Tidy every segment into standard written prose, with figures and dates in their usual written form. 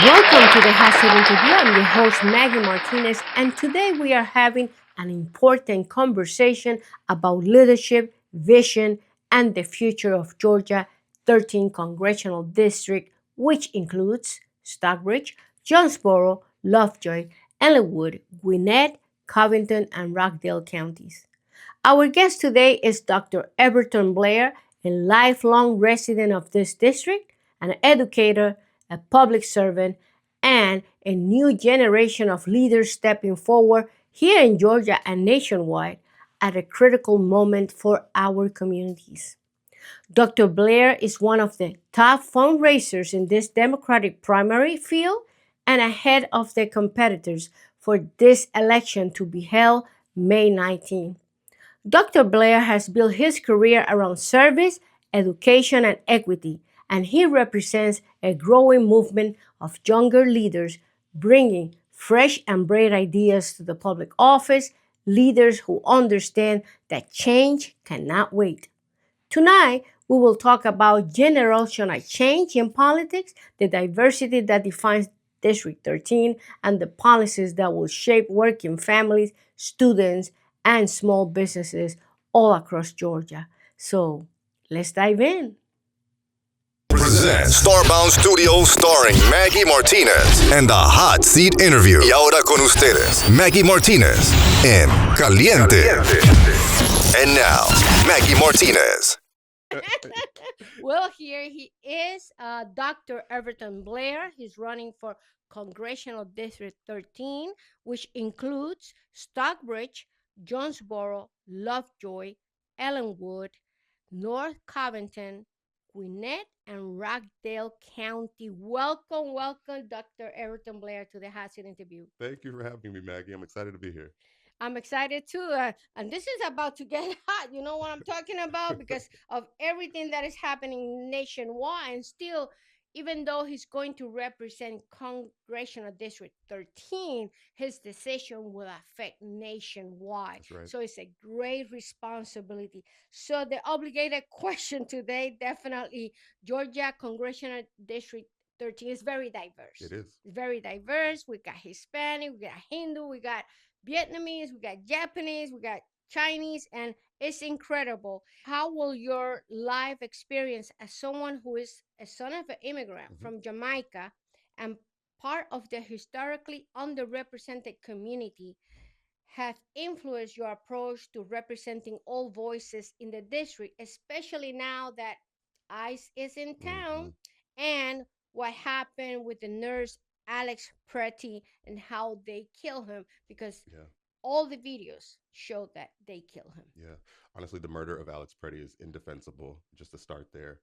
Welcome to the Hazard Interview. I'm your host, Maggy Martinez, and today we are having an important conversation about leadership, vision, and the future of Georgia 13th Congressional District, which includes Stockbridge, Jonesboro, Lovejoy, Ellenwood, Gwinnett, Covington, and Rockdale counties. Our guest today is Dr. Everton Blair, a lifelong resident of this district, an educator, a public servant, and a new generation of leaders stepping forward here in Georgia and nationwide at a critical moment for our communities. Dr. Blair is one of the top fundraisers in this Democratic primary field and ahead of the competitors for this election to be held May 19. Dr. Blair has built his career around service, education, and equity, and he represents a growing movement of younger leaders bringing fresh and bright ideas to the public office, leaders who understand that change cannot wait. Tonight, we will talk about generational change in politics, the diversity that defines District 13, and the policies that will shape working families, students, and small businesses all across Georgia. So, let's dive in. Presents Starbound Studios starring Maggie Martinez and the Hot Seat Interview. Y ahora con ustedes, Maggie Martinez en Caliente. And now, Maggie Martinez. Well, here he is, Dr. Everton Blair. He's running for Congressional District 13, which includes Stockbridge, Jonesboro, Lovejoy, Ellenwood, North Covington, Gwinnett, and Rockdale County. Welcome, Dr. Everton Blair, to the Hazard Interview. Thank you for having me, Maggie. I'm excited to be here. I'm excited too. And this is about to get hot. You know what I'm talking about? Because of everything that is happening nationwide. And still, even though he's going to represent Congressional District 13, his decision will affect nationwide. That's right. So it's a great responsibility. So the obligated question today, definitely, Georgia Congressional District 13 is very diverse. It is. It's very diverse. We got Hispanic, we got Hindu, we got Vietnamese, we got Japanese, we got Chinese, and it's incredible. How will your life experience as someone who is a son of an immigrant from Jamaica and part of the historically underrepresented community have influenced your approach to representing all voices in the district, especially now that ICE is in town and what happened with the nurse Alex Pretty and how they kill him because Yeah. all the videos show that they kill him. Yeah. Honestly, the murder of Alex Pretty is indefensible, just to start there.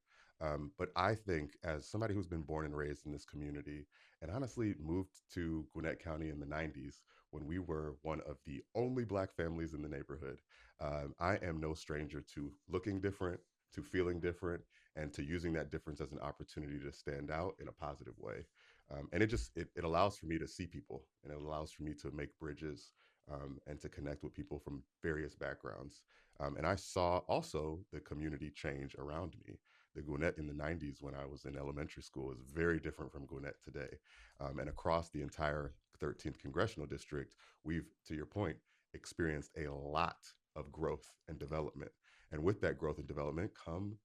But I think, as somebody who's been born and raised in this community, and honestly moved to Gwinnett County in the 90s when we were one of the only Black families in the neighborhood, I am no stranger to looking different, to feeling different, and to using that difference as an opportunity to stand out in a positive way. And it allows for me to see people, and it allows for me to make bridges, and to connect with people from various backgrounds. And I saw also the community change around me. The Gwinnett in the 90s when I was in elementary school is very different from Gwinnett today. And across the entire 13th Congressional District, we've, to your point, experienced a lot of growth and development. And with that growth and development come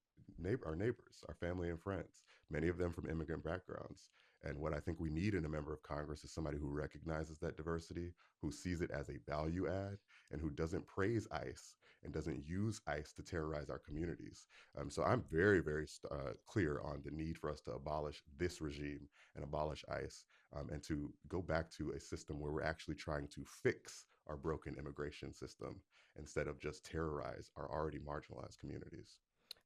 our neighbors, our family and friends, many of them from immigrant backgrounds. And what I think we need in a member of Congress is somebody who recognizes that diversity, who sees it as a value add, and who doesn't praise ICE and doesn't use ICE to terrorize our communities. So I'm very, very clear on the need for us to abolish this regime and abolish ICE, and to go back to a system where we're actually trying to fix our broken immigration system instead of just terrorize our already marginalized communities.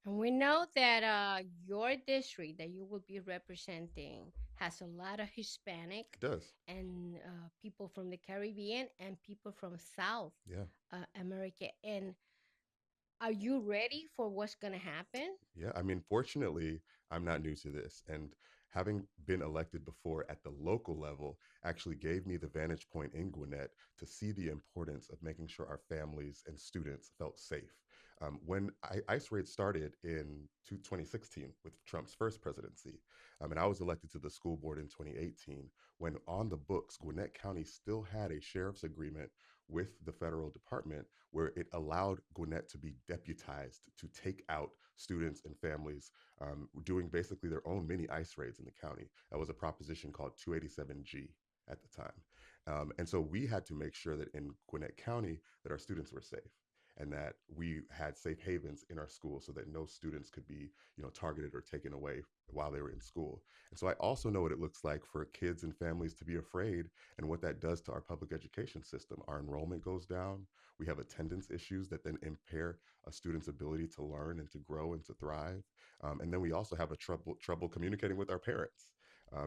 And we know that your district that you will be representing has a lot of Hispanic It does. and people from the Caribbean and people from South Yeah. America. And are you ready for what's going to happen? Yeah, I mean, fortunately, I'm not new to this. And having been elected before at the local level actually gave me the vantage point in Gwinnett to see the importance of making sure our families and students felt safe. When ICE raids started in 2016 with Trump's first presidency, and I was elected to the school board in 2018, when on the books, Gwinnett County still had a sheriff's agreement with the federal department where it allowed Gwinnett to be deputized to take out students and families, doing basically their own mini ICE raids in the county. That was a proposition called 287G at the time. And so we had to make sure that in Gwinnett County that our students were safe and that we had safe havens in our school so that no students could be, targeted or taken away while they were in school. And so I also know what it looks like for kids and families to be afraid and what that does to our public education system. Our enrollment goes down. We have attendance issues that then impair a student's ability to learn and to grow and to thrive. And then we also have a trouble communicating with our parents.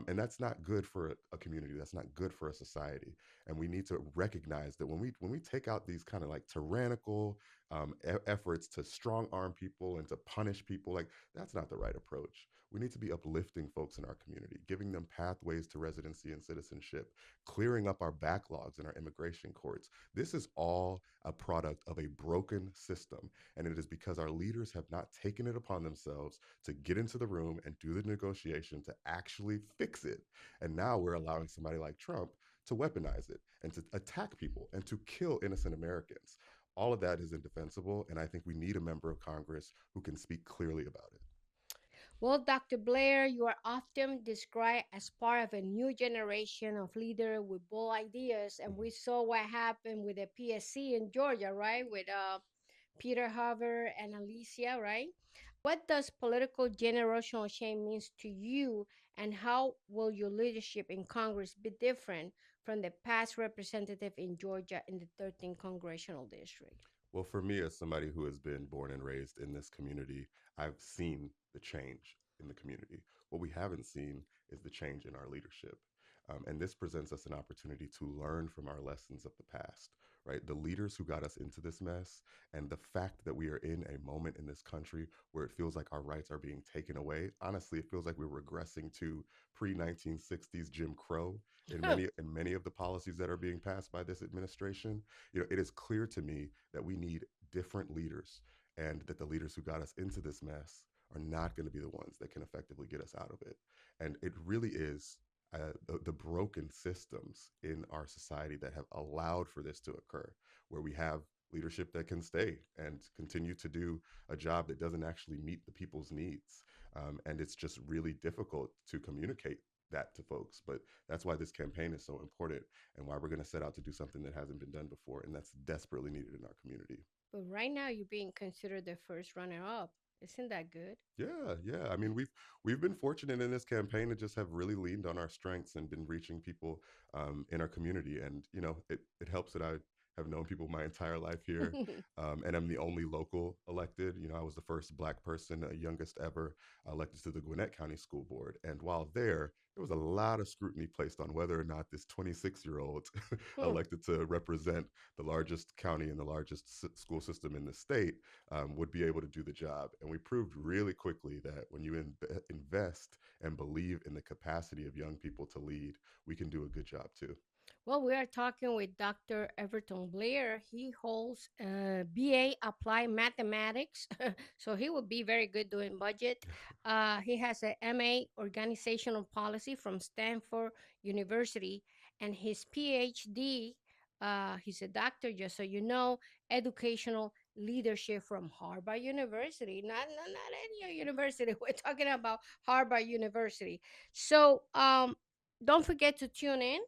And that's not good for a community. That's not good for a society. And we need to recognize that when we take out these kind of like tyrannical efforts to strong arm people and to punish people, like that's not the right approach. We need to be uplifting folks in our community, giving them pathways to residency and citizenship, clearing up our backlogs in our immigration courts. This is all a product of a broken system. And it is because our leaders have not taken it upon themselves to get into the room and do the negotiation to actually fix it. And now we're allowing somebody like Trump to weaponize it and to attack people and to kill innocent Americans. All of that is indefensible. And I think we need a member of Congress who can speak clearly about it. Well, Dr. Blair, you are often described as part of a new generation of leaders with bold ideas. And we saw what happened with the PSC in Georgia, right? With Peter Hoover and Alicia, right? What does political generational change means to you, and how will your leadership in Congress be different from the past representative in Georgia in the 13th Congressional District? Well, for me, as somebody who has been born and raised in this community, I've seen the change in the community. What we haven't seen is the change in our leadership. And this presents us an opportunity to learn from our lessons of the past, right? The leaders who got us into this mess, and the fact that we are in a moment in this country where it feels like our rights are being taken away. Honestly, it feels like we're regressing to pre-1960s Jim Crow in many of the policies that are being passed by this administration. It is clear to me that we need different leaders, and that the leaders who got us into this mess are not going to be the ones that can effectively get us out of it. And it really is the broken systems in our society that have allowed for this to occur, where we have leadership that can stay and continue to do a job that doesn't actually meet the people's needs. And it's just really difficult to communicate that to folks. But that's why this campaign is so important, and why we're going to set out to do something that hasn't been done before and that's desperately needed in our community. But right now, you're being considered the first runner-up. Isn't that good? Yeah, yeah. I mean, we've been fortunate in this campaign to just have really leaned on our strengths and been reaching people in our community. And it helps that I have known people my entire life here, and I'm the only local elected. I was the first Black person, youngest ever, elected to the Gwinnett County School Board. And while there was a lot of scrutiny placed on whether or not this 26-year-old elected to represent the largest county and the largest school system in the state would be able to do the job. And we proved really quickly that when you invest and believe in the capacity of young people to lead, we can do a good job too. Well, we are talking with Dr. Everton Blair. He holds a BA Applied Mathematics, so he would be very good doing budget. He has a MA Organizational Policy from Stanford University, and his PhD, he's a doctor, just so you know, Educational Leadership from Harvard University. Not any university. We're talking about Harvard University. So don't forget to tune in,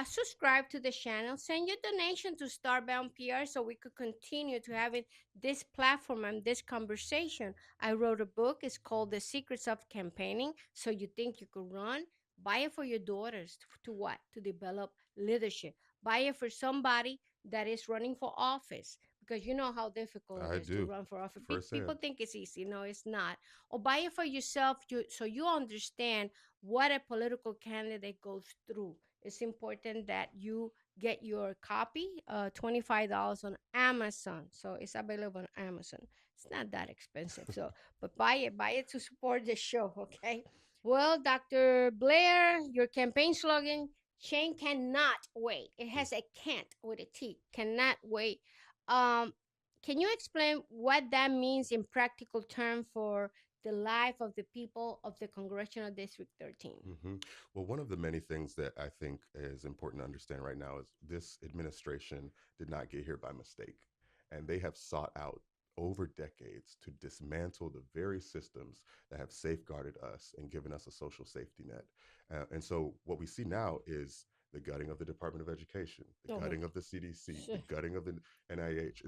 subscribe to the channel, send your donation to Starbound PR so we could continue to having this platform and this conversation. I wrote a book. It's called The Secrets of Campaigning. So you think you could run? Buy it for your daughters. To what? To develop leadership. Buy it for somebody that is running for office, because you know how difficult I it is to do run for office. People firsthand. think it's easy. No, it's not. Or buy it for yourself, so you understand what a political candidate goes through. It's important that you get your copy, $25 on Amazon. So it's available on Amazon. It's not that expensive. So, but buy it to support the show, okay? Well, Dr. Blair, your campaign slogan, change cannot wait. It has a can't with a T, cannot wait. Um, Can you explain what that means in practical terms for the life of the people of the Congressional District 13? hmm Well, one of the many things that I think is important to understand right now is this administration did not get here by mistake. And they have sought out over decades to dismantle the very systems that have safeguarded us and given us a social safety net. And so what we see now is the gutting of the Department of Education, the Oh, gutting of the CDC, the gutting of the NIH.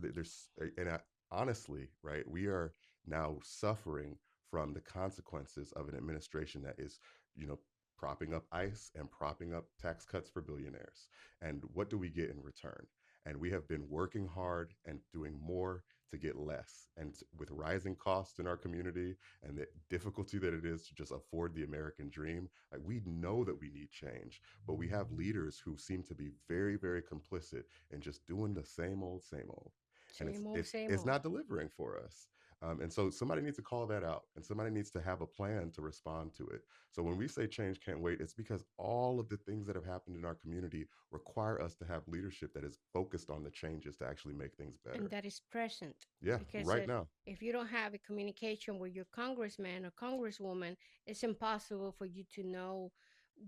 Honestly, right, we are now suffering from the consequences of an administration that is you know, propping up ICE and propping up tax cuts for billionaires. And what do we get in return? And we have been working hard and doing more to get less. And with rising costs in our community and the difficulty that it is to just afford the American dream, like we know that we need change, but we have leaders who seem to be very, very complicit in just doing the same old, same old. And same old, same it's old. not delivering for us. And so somebody needs to call that out and somebody needs to have a plan to respond to it. So when we say change can't wait, it's because all of the things that have happened in our community require us to have leadership that is focused on the changes to actually make things And better. that is present. Yeah, Because right now. if you don't have a communication with your congressman or congresswoman, it's impossible for you to know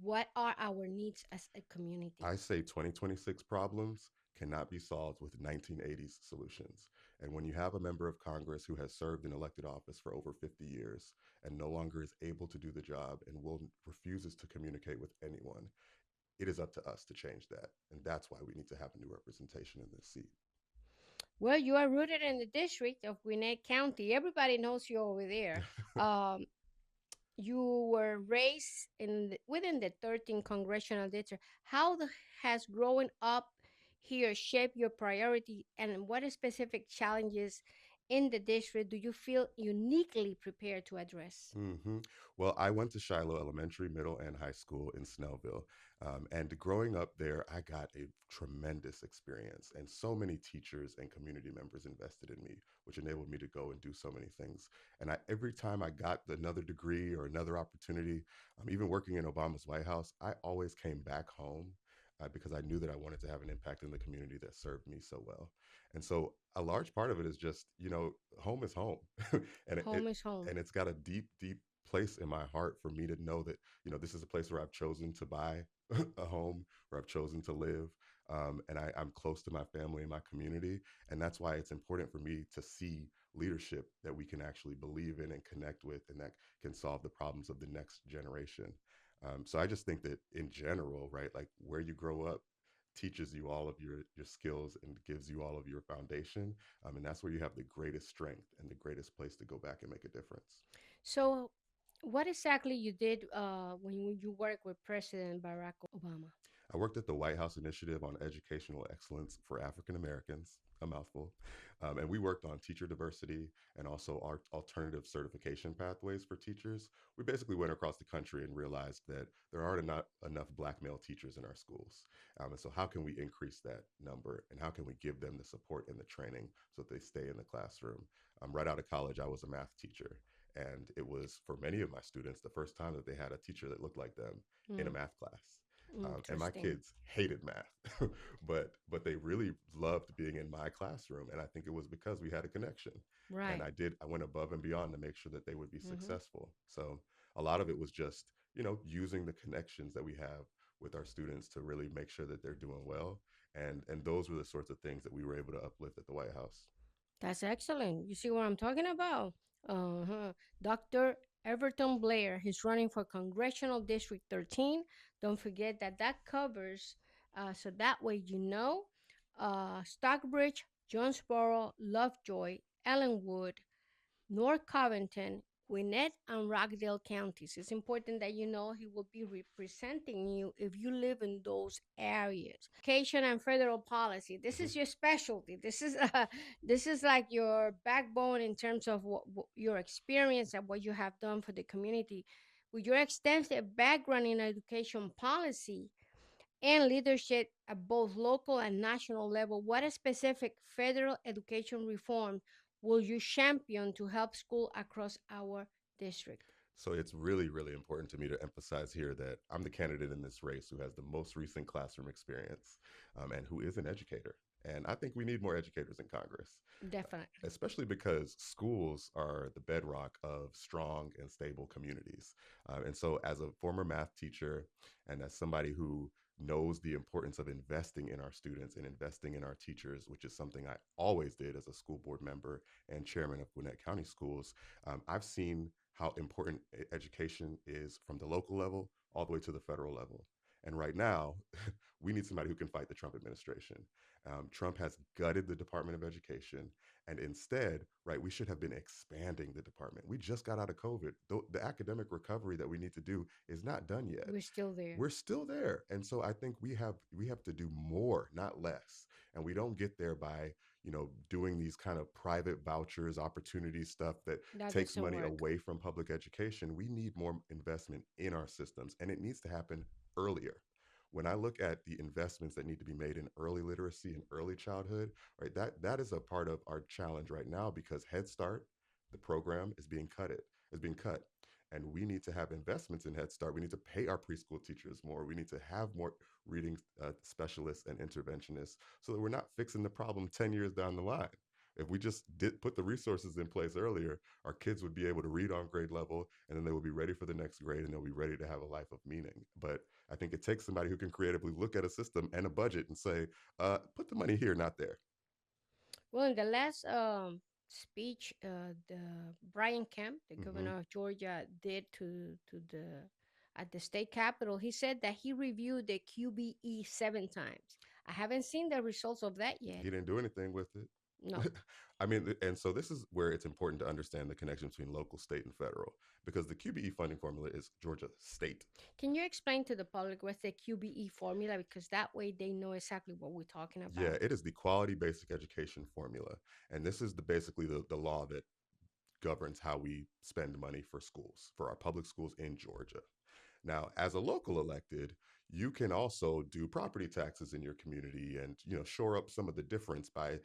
what are our needs as a community. I say 2026 problems cannot be solved with 1980s solutions. And when you have a member of Congress who has served in elected office for over 50 years and no longer is able to do the job and refuses to communicate with anyone, it is up to us to change that. And that's why we need to have a new representation in this seat. Well, you are rooted in the district of Gwinnett County. Everybody knows you over there. Um, you were raised within the 13th congressional district. Has growing up here shaped your priority, and what specific challenges in the district do you feel uniquely prepared to address? hmm Well, I went to Shiloh Elementary, Middle, and High School in Snellville. And growing up there, I got a tremendous experience. And so many teachers and community members invested in me, which enabled me to go and do so many things. And every time I got another degree or another opportunity, even working in Obama's White House, I always came back home. Because I knew that I wanted to have an impact in the community that served me so well. And so a large part of it is just, home is home. and it, Home is home. and it's got a deep, deep place in my heart for me to know that this is a place where I've chosen to buy a home, where I've chosen to live, and I'm close to my family and my community, and that's why it's important for me to see leadership that we can actually believe in and connect with, and that can solve the problems of the next generation. So I just think that in general, right, like where you grow up teaches you all of your skills and gives you all of your foundation, and that's where you have the greatest strength and the greatest place to go back and make a difference. So, what exactly you did when you worked with President Barack Obama? I worked at the White House Initiative on Educational Excellence for African Americans, a mouthful. And we worked on teacher diversity and also our alternative certification pathways for teachers. We basically went across the country and realized that there aren't enough Black male teachers in our schools. And so, how can we increase that number and how can we give them the support and the training so that they stay in the classroom? Right out of college, I was a math teacher. And it was for many of my students the first time that they had a teacher that looked like them in a Mm, math class. And my interesting. kids hated math, but they really loved being in my classroom, and I think it was because we had a connection. And Right. I went above and beyond to make sure that they would be Hmm. successful. So a lot of it was just using the connections that we have with our students to really make sure that they're doing well, and those were the sorts of things that we were able to uplift at the White House. That's excellent. You see what I'm talking about? Uh-huh. Dr. Everton Blair, he's running for Congressional District 13. Don't forget that that covers, so that way you know, Stockbridge, Jonesboro, Lovejoy, Ellenwood, North Covington, Gwinnett, and Rockdale counties. It's important that you know he will be representing you if you live in those areas. Education and federal policy. This Mhm. is your specialty. This is like your backbone in terms of what your experience and what you have done for the community. With your extensive background in education policy, and leadership at both local and national level, what specific federal education reform will you champion to help school across our district? So it's really, really important to me to emphasize here that I'm the candidate in this race who has the most recent classroom experience, and who is an educator. And I think we need more educators in Congress, Definitely. especially because schools are the bedrock of strong and stable communities. And so, as a former math teacher and as somebody who knows the importance of investing in our students and investing in our teachers, which is something I always did as a school board member and chairman of Gwinnett County Schools, I've seen how important education is from the local level all the way to the federal level. And right now, we need somebody who can fight the Trump administration. Trump has gutted the Department of Education, and instead, right, we should have been expanding the department. We just got out of COVID. The academic recovery that we need to do is not done yet. We're still there. We're still there, and so I think we have to do more, not less. And we don't get there by doing these kind of private vouchers, opportunity stuff that That takes doesn't money work. away from public education. We need more investment in our systems, and it needs to happen earlier. When I look at the investments that need to be made in early literacy and early childhood, right, that is a part of our challenge right now because Head Start, the program, is being cut. And we need to have investments in Head Start. We need to pay our preschool teachers more. We need to have more reading specialists and interventionists so that we're not fixing the problem 10 years down the line. If we just did put the resources in place earlier, our kids would be able to read on grade level, and then they will be ready for the next grade, and they'll be ready to have a life of meaning. But I think it takes somebody who can creatively look at a system and a budget and say, put the money here, not there. Well, in the last speech, the Brian Kemp, the Hmm. governor of Georgia, did to the at the state capitol, he said that he reviewed the QBE 7 times. I haven't seen the results of that yet. He didn't do anything with No. it. I mean, and so this is where it's important to understand the connection between local, state, and federal, because the QBE funding formula is Georgia state. Can you explain to the public what's the QBE formula? Because that way they know exactly what we're talking Yeah, about. it is the quality basic education formula. And this is basically the law that governs how we spend money for schools, for our public schools in Georgia. Now, as a local elected, you can also do property taxes in your community and shore up some of the difference by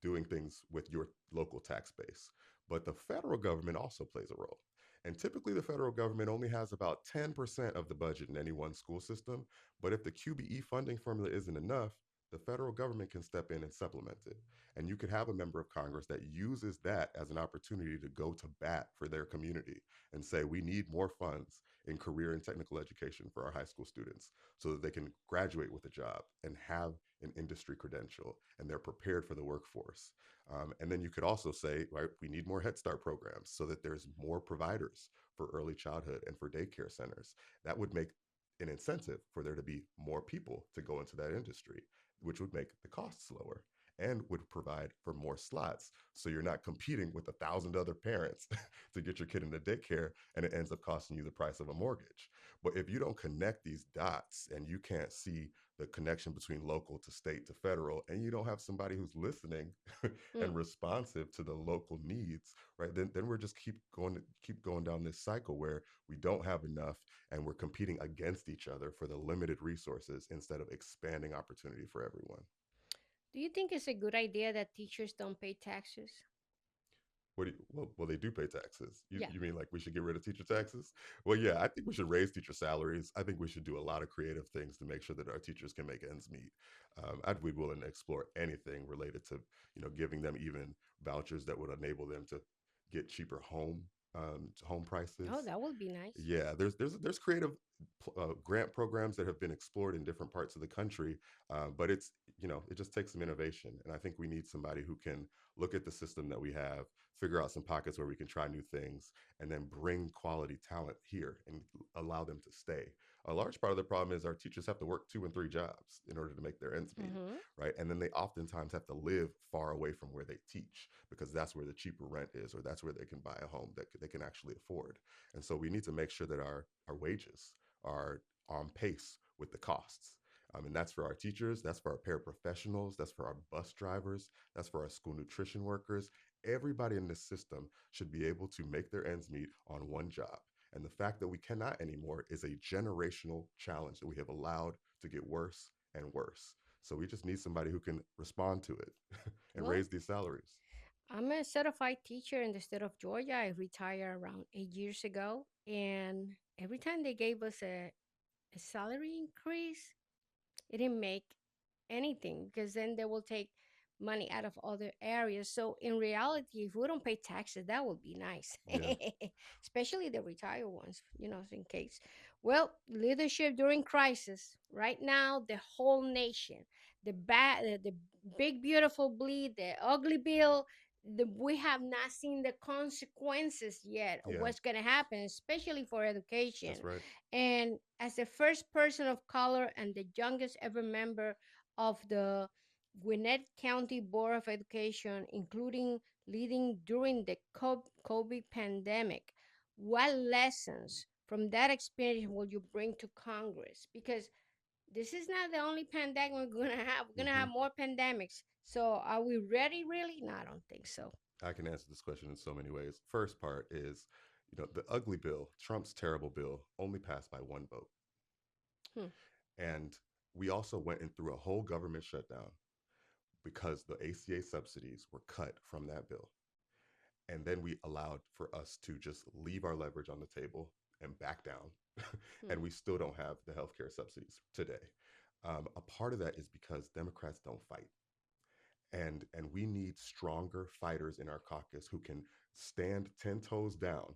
doing things with your local tax base. But the federal government also plays a role. And typically, the federal government only has about 10% of the budget in any one school system. But if the QBE funding formula isn't enough, the federal government can step in and supplement it. And you could have a member of Congress that uses that as an opportunity to go to bat for their community and say, we need more funds in career and technical education for our high school students so that they can graduate with a job and have an industry credential and they're prepared for the workforce. And then you could also say, right, we need more Head Start programs so that there's more providers for early childhood and for daycare centers. That would make an incentive for there to be more people to go into that industry, which would make the costs lower and would provide for more slots. So you're not competing with 1,000 other parents to get your kid into daycare and it ends up costing you the price of a mortgage. But if you don't connect these dots and you can't see the connection between local to state to federal, and you don't have somebody who's listening Mm. and responsive to the local needs, right? Then we're just keep going down this cycle where we don't have enough and we're competing against each other for the limited resources instead of expanding opportunity for everyone. Do you think it's a good idea that teachers don't pay taxes? Well, they do pay taxes. You, Yeah. you mean like we should get rid of teacher taxes? Well, yeah, I think we should raise teacher salaries. I think we should do a lot of creative things to make sure that our teachers can make ends meet. I'd be willing to explore anything related to, giving them even vouchers that would enable them to get cheaper home Oh, prices. that would be nice. Yeah, there's creative grant programs that have been explored in different parts of the country, but it just takes some innovation, and I think we need somebody who can look at the system that we have, figure out some pockets where we can try new things, and then bring quality talent here and allow them to stay. A large part of the problem is our teachers have to work 2 and 3 jobs in order to make their ends meet, Mm-hmm. right? And then they oftentimes have to live far away from where they teach because that's where the cheaper rent is, or that's where they can buy a home that they can actually afford. And so we need to make sure that our wages are on pace with the costs. And that's for our teachers, that's for our paraprofessionals, that's for our bus drivers, that's for our school nutrition workers. Everybody in this system should be able to make their ends meet on one job. And the fact that we cannot anymore is a generational challenge that we have allowed to get worse and worse. So we just need somebody who can respond to it and Well, raise these salaries. I'm a certified teacher in the state of Georgia. I retired around 8 years ago. And every time they gave us a salary increase, it didn't make anything, because then they will take money out of other areas. So in reality, if we don't pay taxes, that would be nice, Yeah. especially the retired ones, in case. Well, leadership during crisis. Right now, the whole nation, the big beautiful bleed, the ugly bill. We have not seen the consequences yet of Yeah. what's going to happen, especially for education. That's right. And as the first person of color and the youngest ever member of the Gwinnett County Board of Education, including leading during the COVID pandemic, what lessons from that experience will you bring to Congress? Because this is not the only pandemic we're going to have. We're going to Hmm. have more pandemics. So are we ready, really? No, I don't think so. I can answer this question in so many ways. First part is, the ugly bill, Trump's terrible bill, only passed by one vote. Hmm. And we also went in through a whole government shutdown because the ACA subsidies were cut from that bill. And then we allowed for us to just leave our leverage on the table and back down. Hmm. And we still don't have the healthcare subsidies today. A part of that is because Democrats don't fight. And we need stronger fighters in our caucus who can stand 10 toes down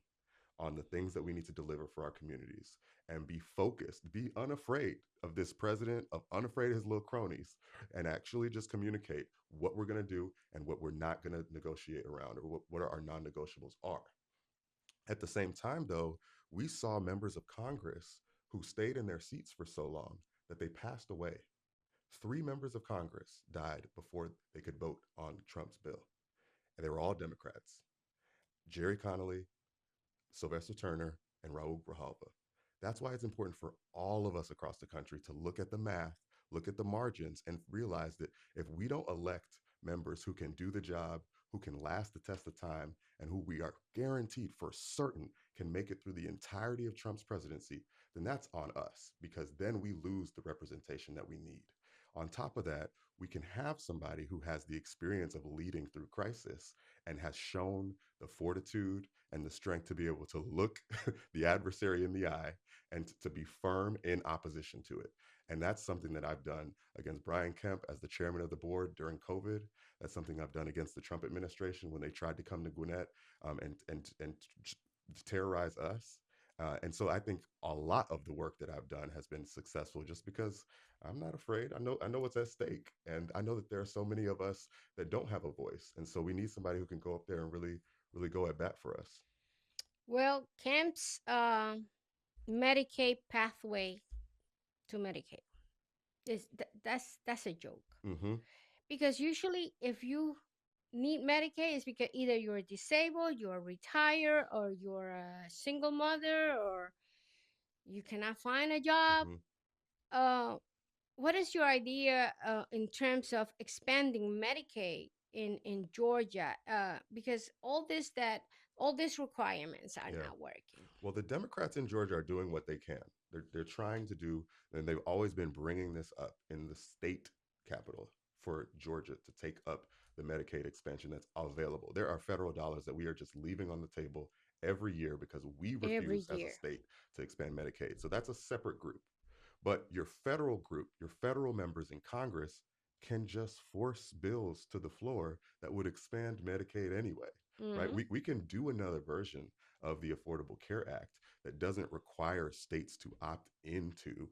on the things that we need to deliver for our communities and be focused, be unafraid of this president, of unafraid of his little cronies, and actually just communicate what we're going to do and what we're not going to negotiate around, or what our non-negotiables are. At the same time, though, we saw members of Congress who stayed in their seats for so long that they passed away. Three members of Congress died before they could vote on Trump's bill, and they were all Democrats: Jerry Connolly, Sylvester Turner, and Raul Grijalva. That's why it's important for all of us across the country to look at the math, look at the margins, and realize that if we don't elect members who can do the job, who can last the test of time, and who we are guaranteed for certain can make it through the entirety of Trump's presidency, then that's on us, because then we lose the representation that we need. On top of that, we can have somebody who has the experience of leading through crisis and has shown the fortitude and the strength to be able to look the adversary in the eye and to be firm in opposition to it. And that's something that I've done against Brian Kemp as the chairman of the board during COVID. That's something I've done against the Trump administration when they tried to come to Gwinnett and terrorize us. And so I think a lot of the work that I've done has been successful just because I'm not afraid. I know what's at stake, and I know that there are so many of us that don't have a voice, and so we need somebody who can go up there and really go at bat for us. Well, Kemp's Medicaid pathway to Medicaid that's a joke, Mm-hmm. because usually if you need Medicaid, it's because either you're disabled, you're retired, or you're a single mother, or you cannot find a job. Mm-hmm. Uh, what is your idea in terms of expanding Medicaid in Georgia? Because all these requirements are Yeah. not working. Well, the Democrats in Georgia are doing what they can. They're trying to do, and they've always been bringing this up in the state capital for Georgia to take up the Medicaid expansion that's available. There are federal dollars that we are just leaving on the table every year because we Every refuse as a year. state to expand Medicaid. So that's a separate group. But your federal group, your federal members in Congress can just force bills to the floor that would expand Medicaid anyway, right? Mm-hmm. We can do another version of the Affordable Care Act that doesn't require states to opt into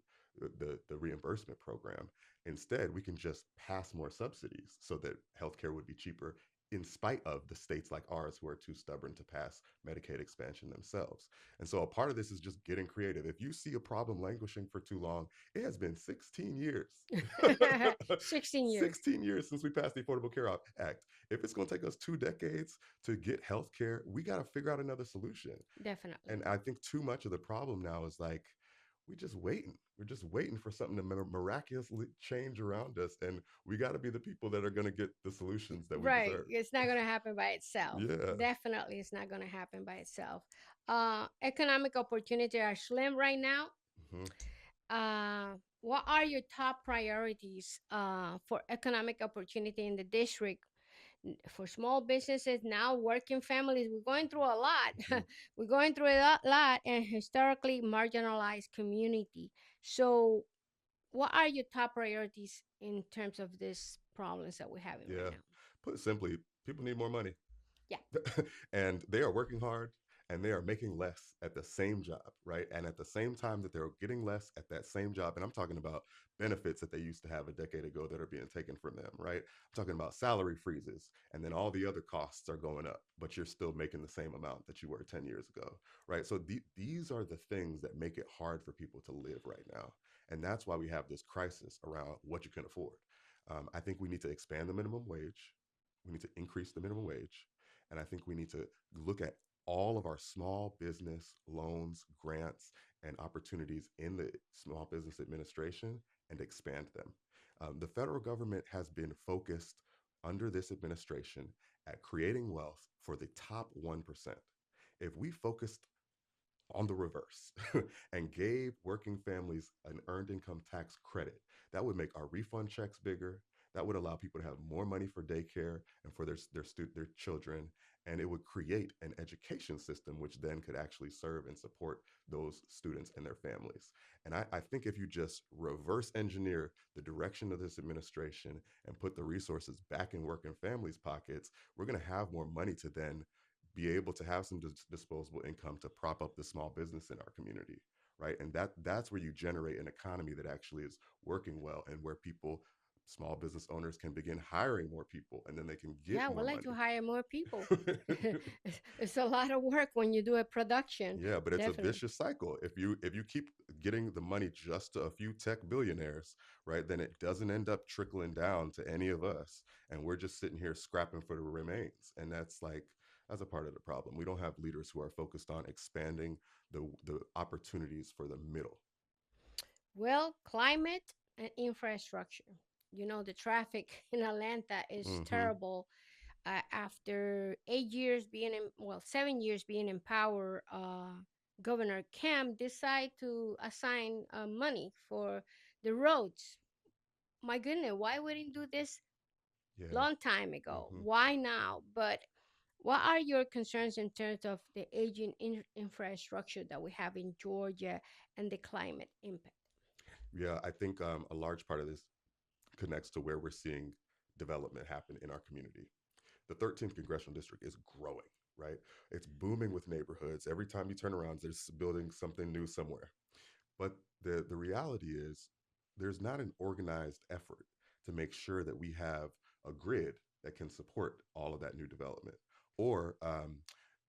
the reimbursement program. Instead, we can just pass more subsidies so that healthcare would be cheaper, in spite of the states like ours who are too stubborn to pass Medicaid expansion themselves. And so a part of this is just getting creative. If you see a problem languishing for too long, it has been 16 years. 16 years. 16 years since we passed the Affordable Care Act. If it's going to take us 2 decades to get health care, we got to figure out another solution. Definitely. And I think too much of the problem now is like, we're just waiting. We're just waiting for something to miraculously change around us. And we got to be the people that are going to get the solutions that we Right. deserve. It's not going to happen by itself. Yeah. Definitely, it's not going to happen by itself. Economic opportunity are slim right now. Hmm. What are your top priorities for economic opportunity in the district for small businesses, now working families? We're going through a lot. Hmm. We're going through a lot, and historically marginalized community. So what are your top priorities in terms of these problems that we're having right Yeah. now? Put simply, people need more money. Yeah. And they are working hard and they are making less at the same job, right? And at the same time that they're getting less at that same job, and I'm talking about benefits that they used to have a decade ago that are being taken from them, right? I'm talking about salary freezes, and then all the other costs are going up, but you're still making the same amount that you were 10 years ago, right? So these are the things that make it hard for people to live right now. And that's why we have this crisis around what you can afford. I think we need to expand the minimum wage. We need to increase the minimum wage. And I think we need to look at all of our small business loans, grants, and opportunities in the Small Business Administration and expand them. The federal government has been focused under this administration at creating wealth for the top 1%. If we focused on the reverse and gave working families an earned income tax credit, that would make our refund checks bigger. That would allow people to have more money for daycare and for their children, and it would create an education system which then could actually serve and support those students and their families. And I think if you just reverse engineer the direction of this administration and put the resources back in working families' pockets, we're going to have more money to then be able to have some disposable income to prop up the small business in our community, right? And that's where you generate an economy that actually is working well, and where people, small business owners, can begin hiring more people, and then they can Yeah, get we more like to money. hire more people. It's a lot of work when you do a production. Yeah, but it's a Definitely. vicious cycle. If you keep getting the money just to a few tech billionaires, right, then it doesn't end up trickling down to any of us, and we're just sitting here scrapping for the remains. And that's a part of the problem. We don't have leaders who are focused on expanding the opportunities for the middle. Well, climate and infrastructure. You know, the traffic in Atlanta is Mm-hmm. terrible. After 8 years being in, well, 7 years being in power, Governor Kemp decided to assign money for the roads. My goodness, why we didn't do this Yeah. long time ago? Mm-hmm. Why now? But what are your concerns in terms of the aging infrastructure that we have in Georgia and the climate impact? Yeah, I think a large part of this connects to where we're seeing development happen in our community. The 13th Congressional District is growing, right? It's booming with neighborhoods. Every time you turn around, there's building something new somewhere. But the reality is there's not an organized effort to make sure that we have a grid that can support all of that new development, or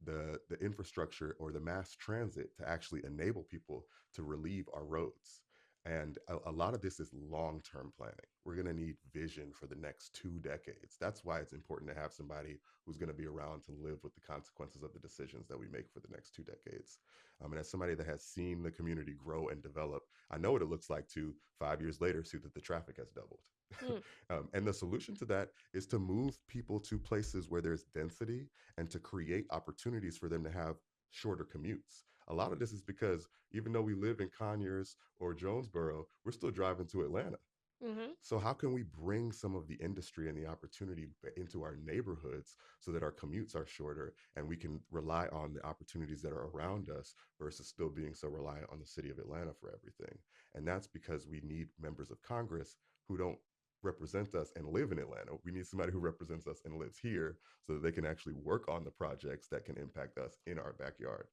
the infrastructure or the mass transit to actually enable people to relieve our roads. And a lot of this is long-term planning. We're going to need vision for the next 2 decades. That's why it's important to have somebody who's going to be around to live with the consequences of the decisions that we make for the next 2 decades. And as somebody that has seen the community grow and develop, I know what it looks like to 5 years later see that the traffic has doubled. Hmm. And the solution to that is to move people to places where there's density and to create opportunities for them to have shorter commutes. A lot of this is because even though we live in Conyers or Jonesboro, we're still driving to Atlanta. Mm-hmm. So how can we bring some of the industry and the opportunity into our neighborhoods so that our commutes are shorter and we can rely on the opportunities that are around us versus still being so reliant on the city of Atlanta for everything? And that's because we need members of Congress who don't represent us and live in Atlanta. We need somebody who represents us and lives here so that they can actually work on the projects that can impact us in our backyard.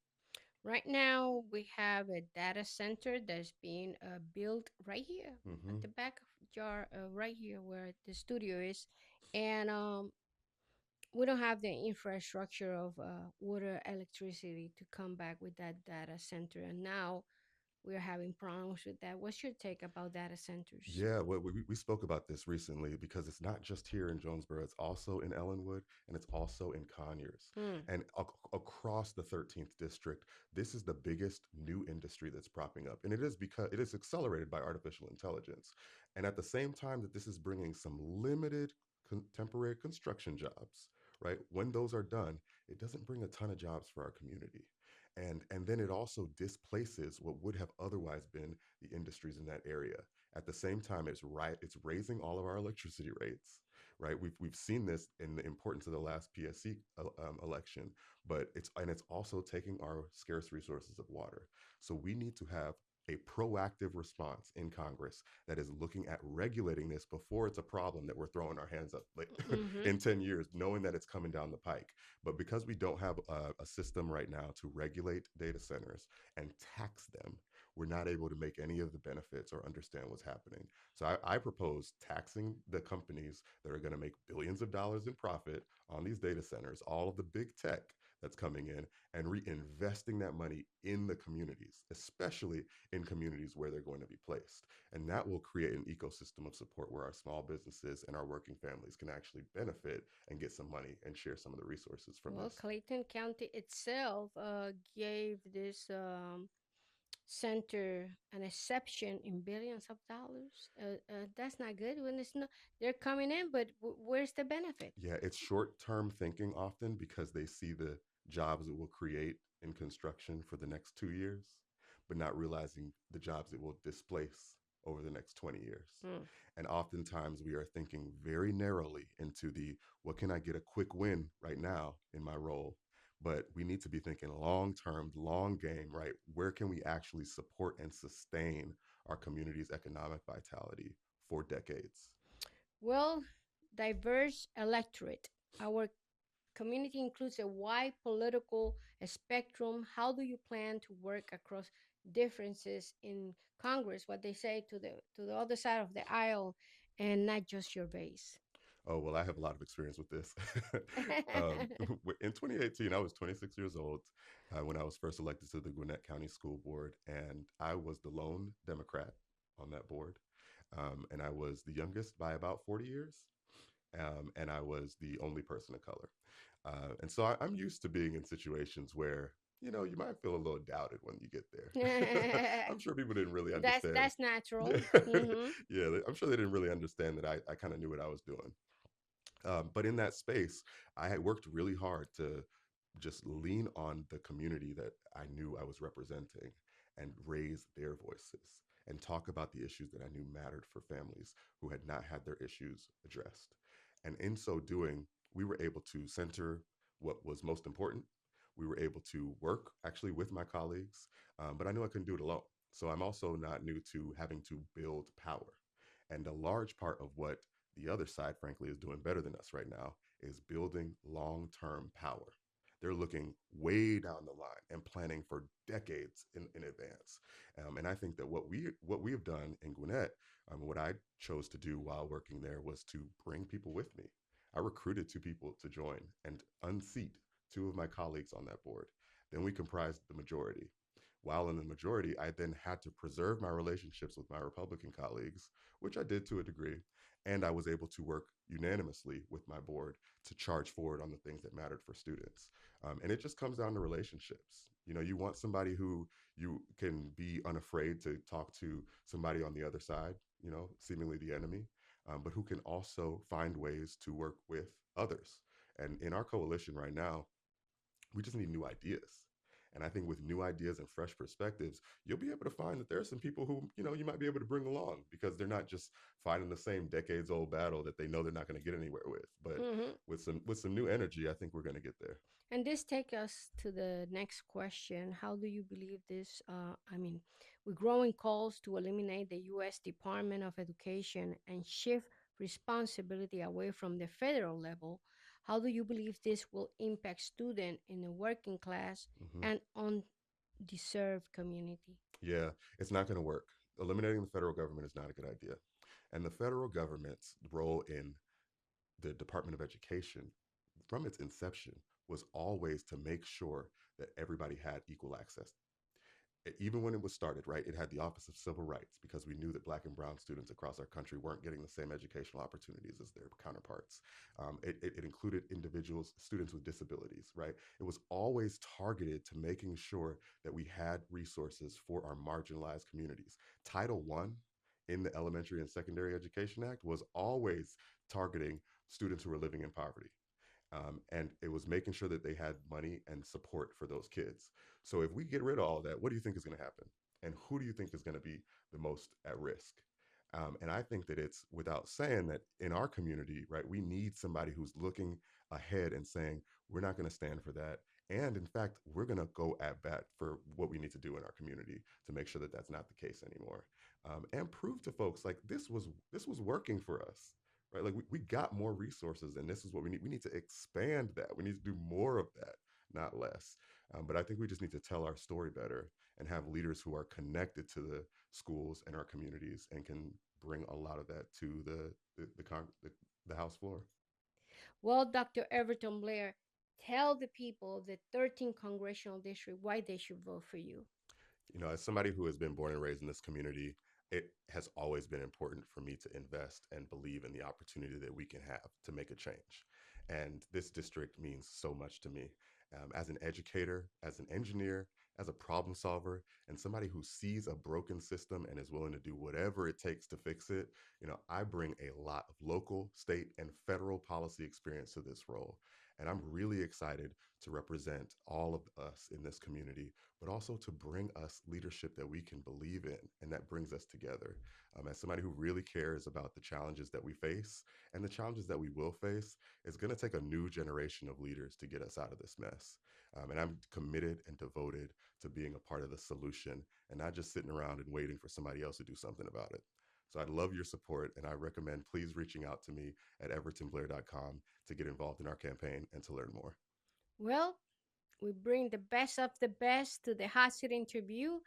Right now, we have a data center that's being built right here at Mm-hmm. the back of jar, right here where the studio is, and we don't have the infrastructure of water, electricity to come back with that data center, and now we're having problems with that. What's your take about data centers? Yeah, well, we spoke about this recently because it's not just here in Jonesboro, it's also in Ellenwood and it's also in Conyers. Hmm. And across the 13th district, this is the biggest new industry that's propping up. And it is because it is accelerated by artificial intelligence. And at the same time that this is bringing some limited temporary construction jobs, right? When those are done, it doesn't bring a ton of jobs for our community. And then it also displaces what would have otherwise been the industries in that area. At the same time, it's raising all of our electricity rates, right? We've seen this in the importance of the last PSC election, but it's also taking our scarce resources of water. So we need to have a proactive response in Congress that is looking at regulating this before it's a problem that we're throwing our hands up like, Hmm. in 10 years, knowing that it's coming down the pike. But because we don't have a system right now to regulate data centers and tax them, we're not able to make any of the benefits or understand what's happening. So I propose taxing the companies that are going to make billions of dollars in profit on these data centers, all of the big tech that's coming in, and reinvesting that money in the communities, especially in communities where they're going to be placed. And that will create an ecosystem of support where our small businesses and our working families can actually benefit and get some money and share some of the resources from Well, this. Clayton County itself gave this center an exception in billions of dollars. That's not good when it's not, they're coming in, but where's the benefit? Yeah, it's short term thinking often because they see the jobs it will create in construction for the next 2 years, but not realizing the jobs it will displace over the next 20 years. Hmm. And oftentimes we are thinking very narrowly into the what can I get a quick win right now in my role? But we need to be thinking long term, long game, right? Where can we actually support and sustain our community's economic vitality for decades? Well, diverse electorate. Our community includes a wide political spectrum. How do you plan to work across differences in Congress? What they say to the other side of the aisle, and not just your base. Oh, well, I have a lot of experience with this. um, in 2018, I was 26 years old when I was first elected to the Gwinnett County School Board, and I was the lone Democrat on that board. And I was the youngest by about 40 years, and I was the only person of color. And so I'm used to being in situations where, you might feel a little doubted when you get there. I'm sure people didn't really understand. That's natural. Yeah, Hmm. yeah, I'm sure they didn't really understand that I kind of knew what I was doing. But in that space, I had worked really hard to just lean on the community that I knew I was representing and raise their voices and talk about the issues that I knew mattered for families who had not had their issues addressed. And in so doing, we were able to center what was most important. We were able to work actually with my colleagues, but I knew I couldn't do it alone. So I'm also not new to having to build power. And a large part of what the other side, frankly, is doing better than us right now is building long term power. They're looking way down the line and planning for decades in advance. And I think that what we have done in Gwinnett, what I chose to do while working there was to bring people with me. I recruited 2 people to join and unseat 2 of my colleagues on that board. Then we comprised the majority. While in the majority, I then had to preserve my relationships with my Republican colleagues, which I did to a degree, and I was able to work unanimously with my board to charge forward on the things that mattered for students. And it just comes down to relationships. You want somebody who you can be unafraid to talk to somebody on the other side, seemingly the enemy, but who can also find ways to work with others. And in our coalition right now, we just need new ideas. And I think with new ideas and fresh perspectives, you'll be able to find that there are some people who, you might be able to bring along because they're not just fighting the same decades old battle that they know they're not going to get anywhere with. But Hmm. with some new energy, I think we're going to get there. And this takes us to the next question. How do you believe this? With growing calls to eliminate the U.S. Department of Education and shift responsibility away from the federal level, how do you believe this will impact students in the working class Hmm. and undeserved community? Yeah, it's not going to work. Eliminating the federal government is not a good idea. And the federal government's role in the Department of Education from its inception was always to make sure that everybody had equal access. Even when it was started, right, it had the Office of Civil Rights because we knew that Black and brown students across our country weren't getting the same educational opportunities as their counterparts. It included individuals, students with disabilities, right? It was always targeted to making sure that we had resources for our marginalized communities. Title I in the Elementary and Secondary Education Act was always targeting students who were living in poverty. And it was making sure that they had money and support for those kids. So if we get rid of all that, what do you think is going to happen? And who do you think is going to be the most at risk? And I think that it's without saying that in our community, right, we need somebody who's looking ahead and saying, we're not going to stand for that. And in fact, we're going to go at bat for what we need to do in our community to make sure that that's not the case anymore, and prove to folks like this was working for us, right? Like we got more resources, and this is what we need. We need to expand that. We need to do more of that, not less. But I think we just need to tell our story better and have leaders who are connected to the schools and our communities and can bring a lot of that to the House floor. Well, Dr. Everton Blair, tell the people of the 13th Congressional District why they should vote for you. As somebody who has been born and raised in this community, it has always been important for me to invest and believe in the opportunity that we can have to make a change. And this district means so much to me. As an educator, as an engineer, as a problem solver, and somebody who sees a broken system and is willing to do whatever it takes to fix it, I bring a lot of local, state, and federal policy experience to this role. And I'm really excited to represent all of us in this community, but also to bring us leadership that we can believe in and that brings us together. As somebody who really cares about the challenges that we face and the challenges that we will face, it's going to take a new generation of leaders to get us out of this mess. And I'm committed and devoted to being a part of the solution and not just sitting around and waiting for somebody else to do something about it. So I'd love your support, and I recommend please reaching out to me at evertonblair.com to get involved in our campaign and to learn more. Well, we bring the best of the best to the hot seat interview.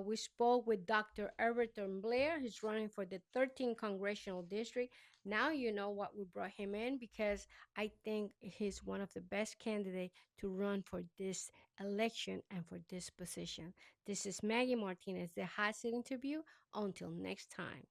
We spoke with Dr. Everton Blair. He's running for the 13th Congressional District. Now you know what we brought him in because I think he's one of the best candidates to run for this election and for this position. This is Maggie Martinez, the hot seat interview. Until next time.